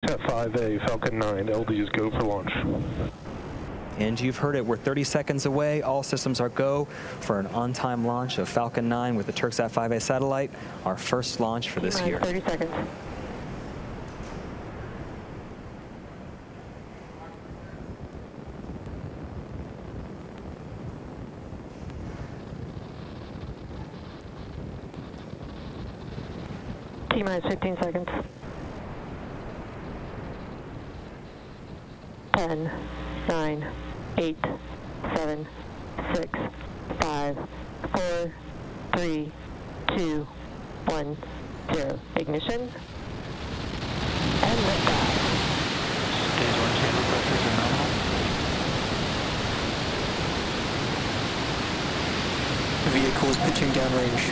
At 5A, Falcon 9, LDs go for launch. And you've heard it, we're 30 seconds away. All systems are go for an on-time launch of Falcon 9 with the Turksat 5A satellite, our first launch for this year. 30 seconds. T-minus 15 seconds. 10, 9, 8, 7, 6, 5, 4, 3, 2, 1, 0. Ignition. And liftoff. Stage 1 chamber pressures are nominal. The vehicle is pitching downrange.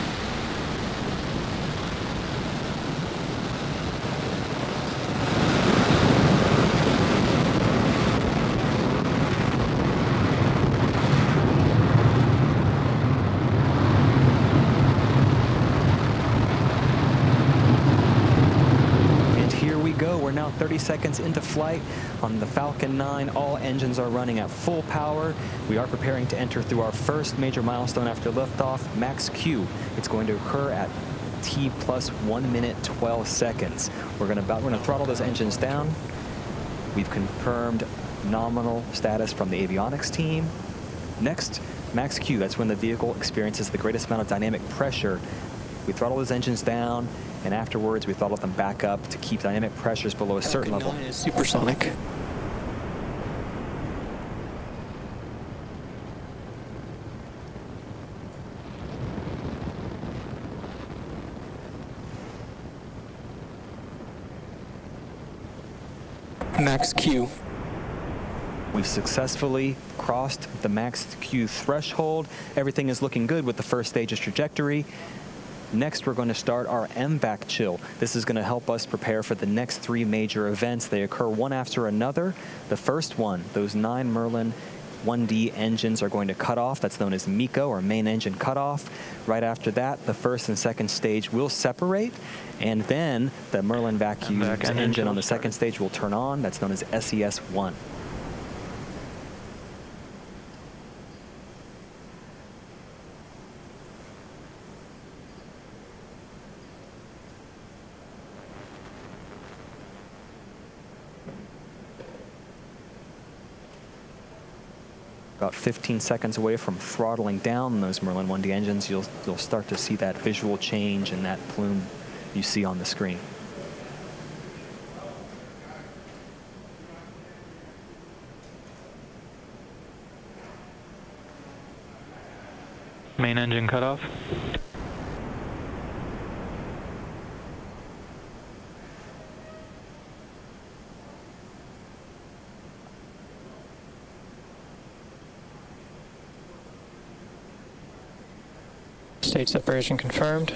We're now 30 seconds into flight on the Falcon 9. All engines are running at full power. We are preparing to enter through our first major milestone after liftoff, max Q. It's going to occur at T plus 1 minute 12 seconds. We're going to throttle those engines down. We've confirmed nominal status from the avionics team. Next, max Q. That's when the vehicle experiences the greatest amount of dynamic pressure. We throttle those engines down, and afterwards we throttle them back up to keep dynamic pressures below a certain level. Falcon 9 is supersonic. Max Q. We've successfully crossed the max Q threshold. Everything is looking good with the first stage's trajectory. Next, we're going to start our MVAC chill. This is going to help us prepare for the next 3 major events. They occur one after another. The first one, those 9 Merlin 1D engines are going to cut off. That's known as MECO, or main engine cutoff. Right after that, the first and second stage will separate, and then the Merlin vacuum engine on the second stage will turn on. That's known as SES-1. About 15 seconds away from throttling down those Merlin 1D engines, you'll start to see that visual change in that plume you see on the screen. Main engine cutoff. Stage separation confirmed.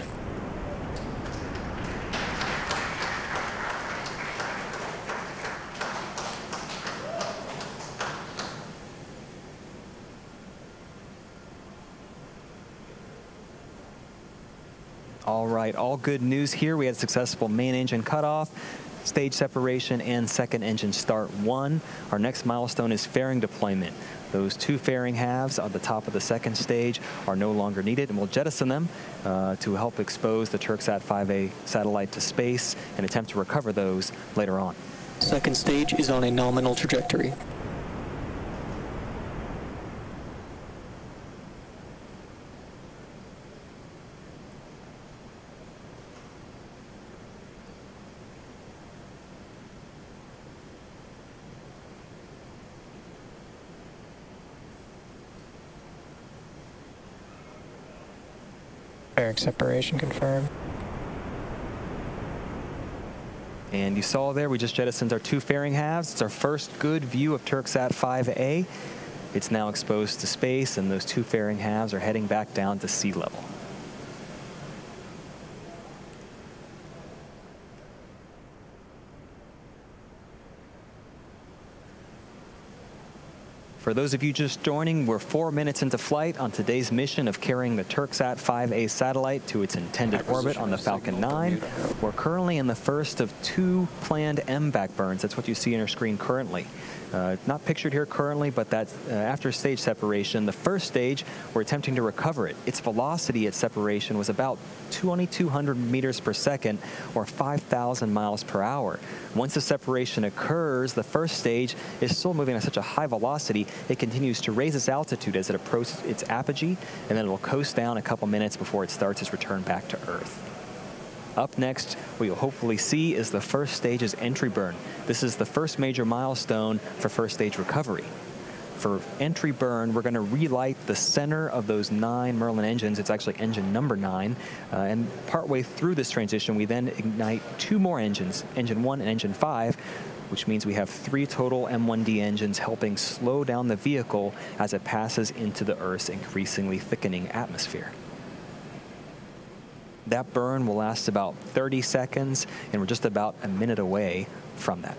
All right, all good news here. We had successful main engine cutoff, stage separation, and second engine start 1. Our next milestone is fairing deployment. Those 2 fairing halves on the top of the second stage are no longer needed, and we'll jettison them to help expose the Turksat 5A satellite to space and attempt to recover those later on. Second stage is on a nominal trajectory. Fairing separation confirmed. And you saw there, we just jettisoned our 2 fairing halves. It's our first good view of Turksat 5A. It's now exposed to space, and those 2 fairing halves are heading back down to sea level. For those of you just joining, we're 4 minutes into flight on today's mission of carrying the Turksat 5A satellite to its intended orbit on the Falcon 9. We're currently in the first of 2 planned MVAC burns. That's what you see on your screen currently. Not pictured here currently, but that's after stage separation. The first stage, we're attempting to recover it. Its velocity at separation was about 2,200 meters per second, or 5,000 miles per hour. Once the separation occurs, the first stage is still moving at such a high velocity, it continues to raise its altitude as it approaches its apogee, and then it will coast down a couple minutes before it starts its return back to Earth. Up next, what you'll hopefully see is the first stage's entry burn. This is the first major milestone for first stage recovery. For entry burn, we're going to relight the center of those 9 Merlin engines. It's actually engine number 9. And partway through this transition, we then ignite 2 more engines, engine 1 and engine 5, which means we have 3 total M1D engines helping slow down the vehicle as it passes into the Earth's increasingly thickening atmosphere. That burn will last about 30 seconds, and we're just about a minute away from that.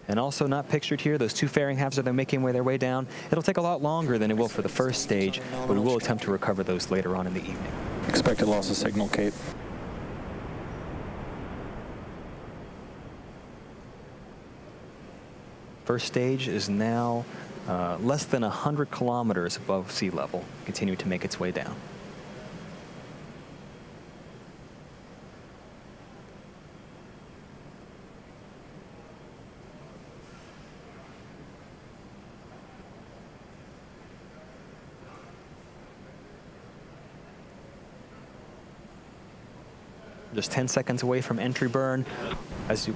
And also not pictured here, those 2 fairing halves are making their way down. It'll take a lot longer than it will for the first stage, but we will attempt to recover those later on in the evening. Expected loss of signal, Cape. First stage is now less than 100 kilometers above sea level, continuing to make its way down. Just 10 seconds away from entry burn. As you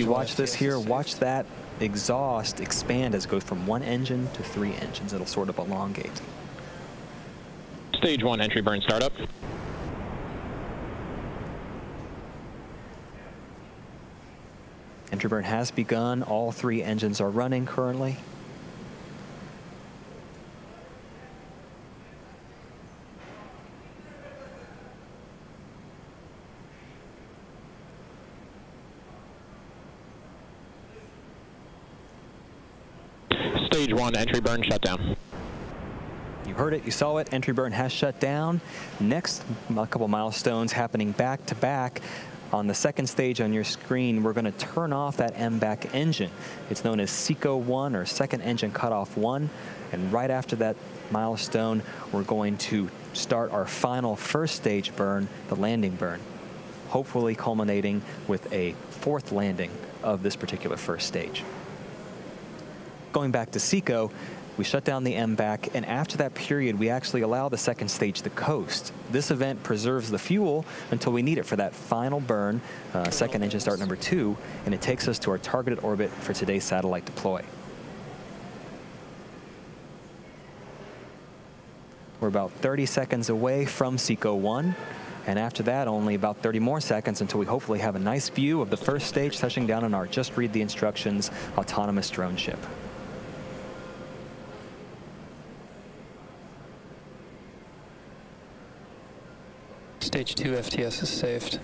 watch this here, watch that exhaust expand as it goes from 1 engine to 3 engines. It'll sort of elongate. Stage 1 entry burn startup. Entry burn has begun. All 3 engines are running currently. Stage 1 entry burn shutdown. You heard it, you saw it. Entry burn has shut down. Next, a couple milestones happening back to back. On the second stage on your screen, we're going to turn off that MVAC engine. It's known as SECO 1, or second engine cutoff 1. And right after that milestone, we're going to start our final first stage burn, the landing burn, hopefully culminating with a 4th landing of this particular first stage. Going back to SECO, we shut down the MVAC, and after that period, we actually allow the second stage to coast. This event preserves the fuel until we need it for that final burn, second engine start number 2, and it takes us to our targeted orbit for today's satellite deploy. We're about 30 seconds away from SECO 1, and after that, only about 30 more seconds until we hopefully have a nice view of the first stage touching down on our Just Read the Instructions autonomous drone ship. Stage 2 FTS is saved.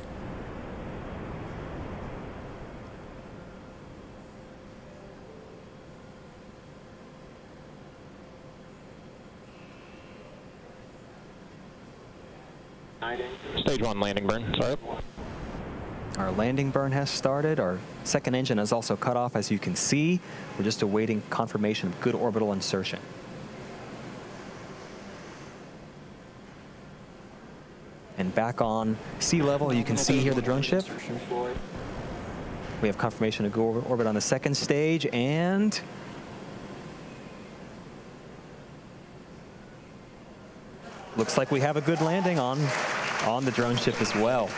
Stage 1 landing burn startup. Our landing burn has started. Our second engine is also cut off, as you can see. We're just awaiting confirmation of good orbital insertion. And back on sea level, you can see here the drone ship. We have confirmation of good orbit on the second stage, and looks like we have a good landing on the drone ship as well.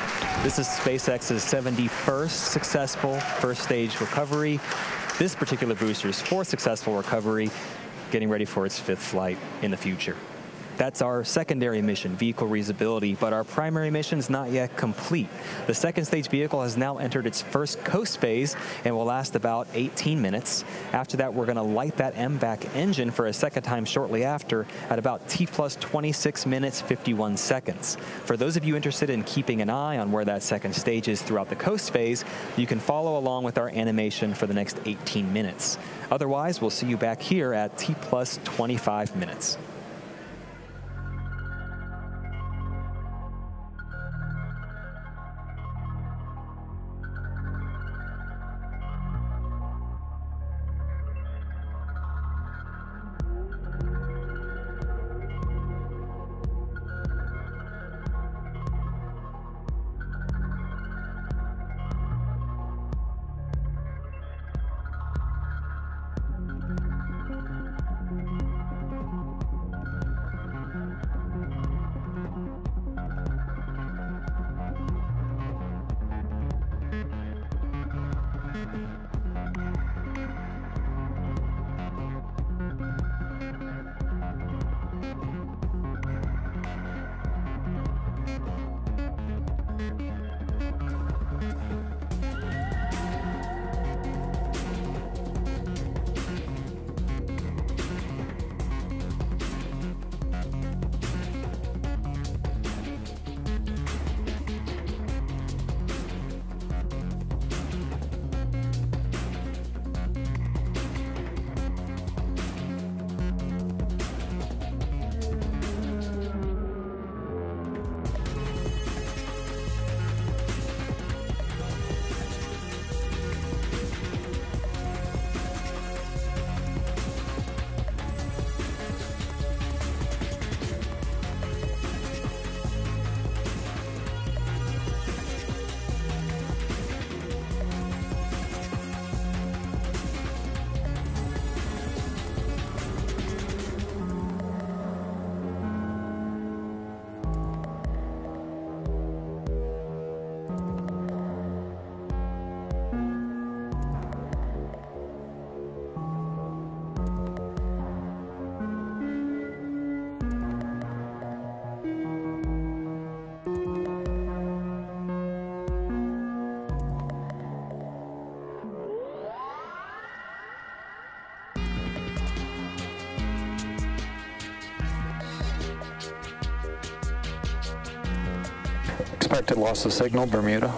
This is SpaceX's 71st successful first stage recovery. This particular booster's 4th successful recovery, getting ready for its 5th flight in the future. That's our secondary mission, vehicle reusability, but our primary mission is not yet complete. The second stage vehicle has now entered its first coast phase and will last about 18 minutes. After that, we're going to light that MVAC engine for a second time shortly after at about T plus 26 minutes, 51 seconds. For those of you interested in keeping an eye on where that second stage is throughout the coast phase, you can follow along with our animation for the next 18 minutes. Otherwise, we'll see you back here at T plus 25 minutes. Expected loss of signal, Bermuda.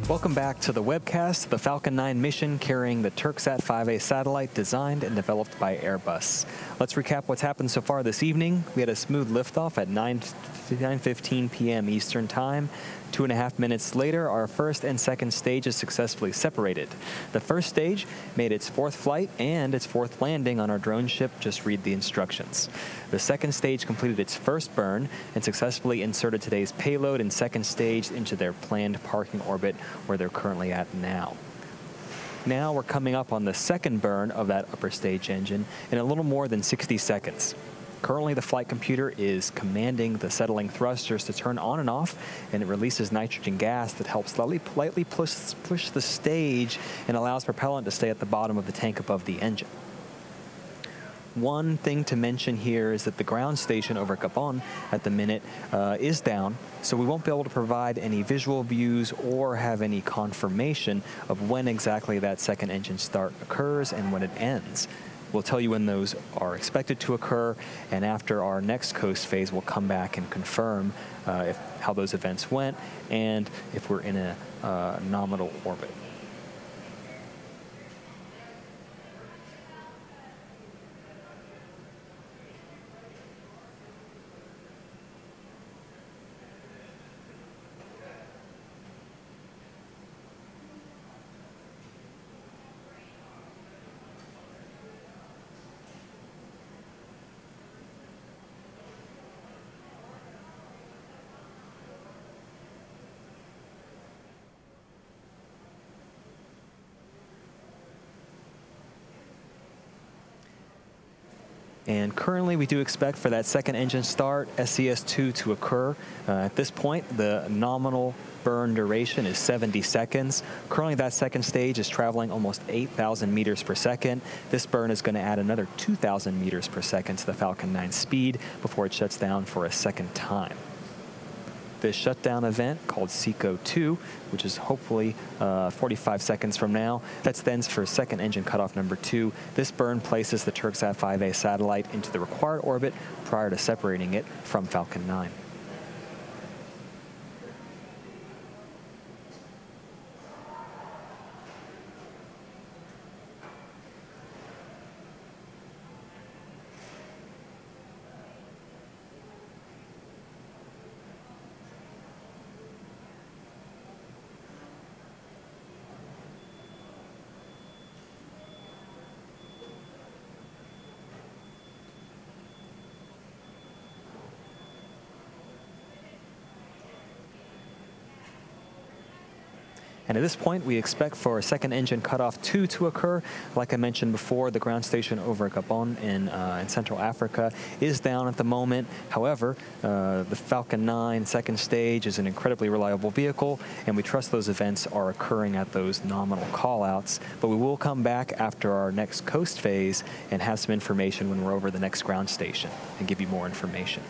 Welcome back to the webcast, the Falcon 9 mission carrying the Turksat 5A satellite designed and developed by Airbus. Let's recap what's happened so far this evening. We had a smooth liftoff at 9:15 p.m. Eastern Time. 2.5 minutes later, our first and second stages successfully separated. The first stage made its fourth flight and its fourth landing on our drone ship. Just read the instructions. The second stage completed its first burn and successfully inserted today's payload and second stage into their planned parking orbit where they're currently at now. Now we're coming up on the second burn of that upper stage engine in a little more than 60 seconds. Currently, the flight computer is commanding the settling thrusters to turn on and off, and it releases nitrogen gas that helps slightly push the stage and allows propellant to stay at the bottom of the tank above the engine. One thing to mention here is that the ground station over Gabon at the minute is down, so we won't be able to provide any visual views or have any confirmation of when exactly that second engine start occurs and when it ends. We'll tell you when those are expected to occur, and after our next coast phase, we'll come back and confirm how those events went and if we're in a nominal orbit. And currently, we do expect for that second engine start, SES-2, to occur. At this point, the nominal burn duration is 70 seconds. Currently, that second stage is traveling almost 8,000 meters per second. This burn is going to add another 2,000 meters per second to the Falcon 9 speed before it shuts down for a second time. This shutdown event, called SECO-2, which is hopefully 45 seconds from now, that stands for second engine cutoff number 2. This burn places the Turksat 5A satellite into the required orbit prior to separating it from Falcon 9. And at this point, we expect for second engine cutoff 2 to occur. Like I mentioned before, the ground station over Gabon in Central Africa is down at the moment. However, the Falcon 9 second stage is an incredibly reliable vehicle, and we trust those events are occurring at those nominal callouts. But we will come back after our next coast phase and have some information when we're over the next ground station and give you more information.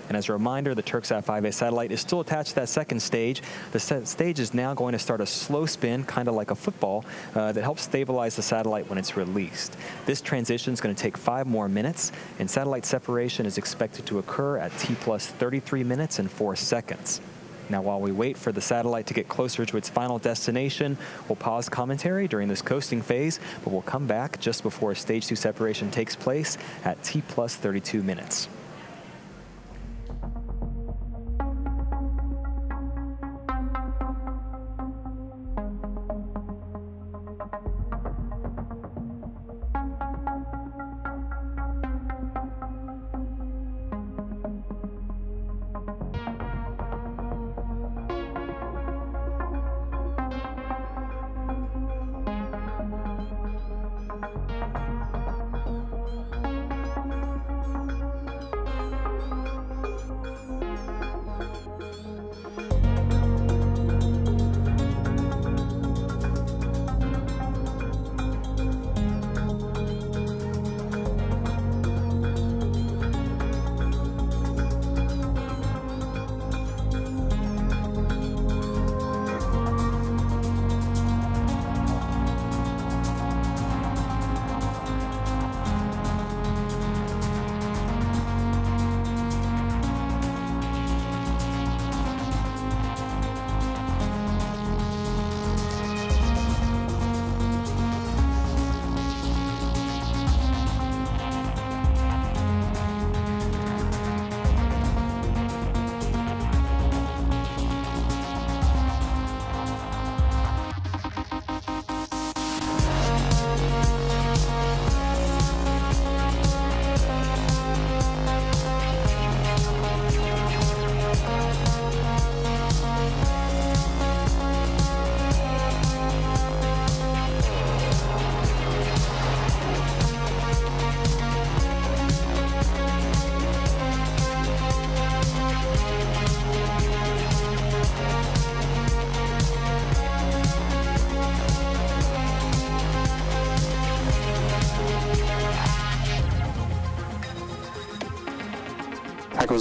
And as a reminder, the Turksat 5A satellite is still attached to that second stage. The stage is now going to start a slow spin, kind of like a football, that helps stabilize the satellite when it's released. This transition is going to take 5 more minutes, and satellite separation is expected to occur at T plus 33 minutes and 4 seconds. Now, while we wait for the satellite to get closer to its final destination, we'll pause commentary during this coasting phase, but we'll come back just before stage 2 separation takes place at T plus 32 minutes.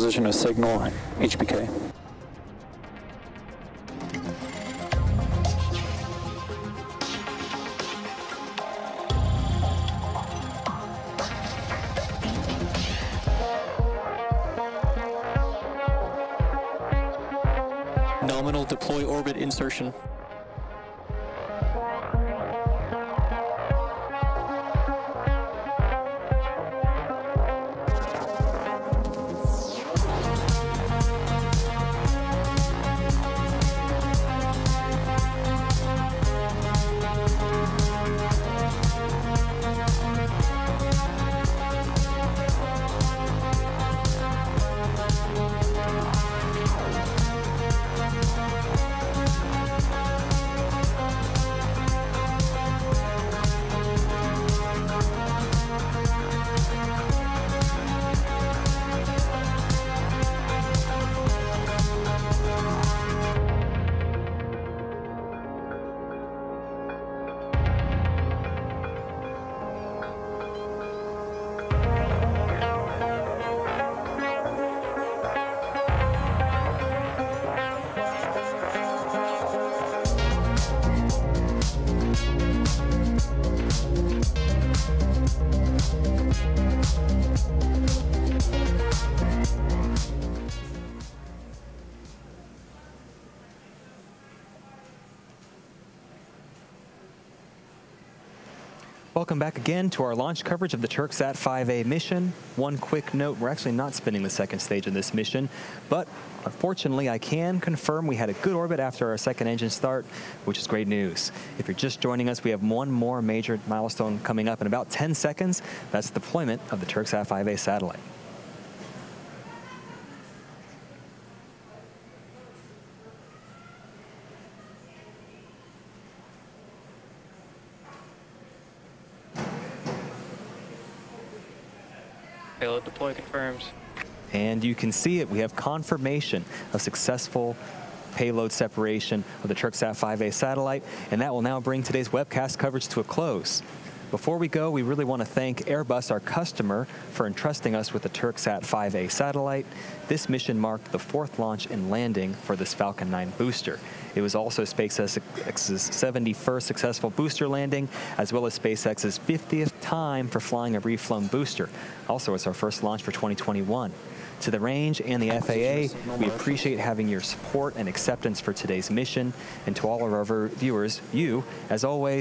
Acquisition of signal, HPK. Nominal deploy orbit insertion. Welcome back again to our launch coverage of the TurkSat 5A mission. One quick note, we're actually not spinning the second stage of this mission, but unfortunately I can confirm we had a good orbit after our second engine start, which is great news. If you're just joining us, we have one more major milestone coming up in about 10 seconds. That's the deployment of the TurkSat 5A satellite. Payload deploy confirms. And you can see it. We have confirmation of successful payload separation of the TurkSat 5A satellite, and that will now bring today's webcast coverage to a close. Before we go, we really want to thank Airbus, our customer, for entrusting us with the TurkSat 5A satellite. This mission marked the 4th launch and landing for this Falcon 9 booster. It was also SpaceX's 71st successful booster landing, as well as SpaceX's 50th time for flying a reflown booster. Also, it's our first launch for 2021. To the range and the FAA, we appreciate having your support and acceptance for today's mission. And to all of our viewers, you, as always,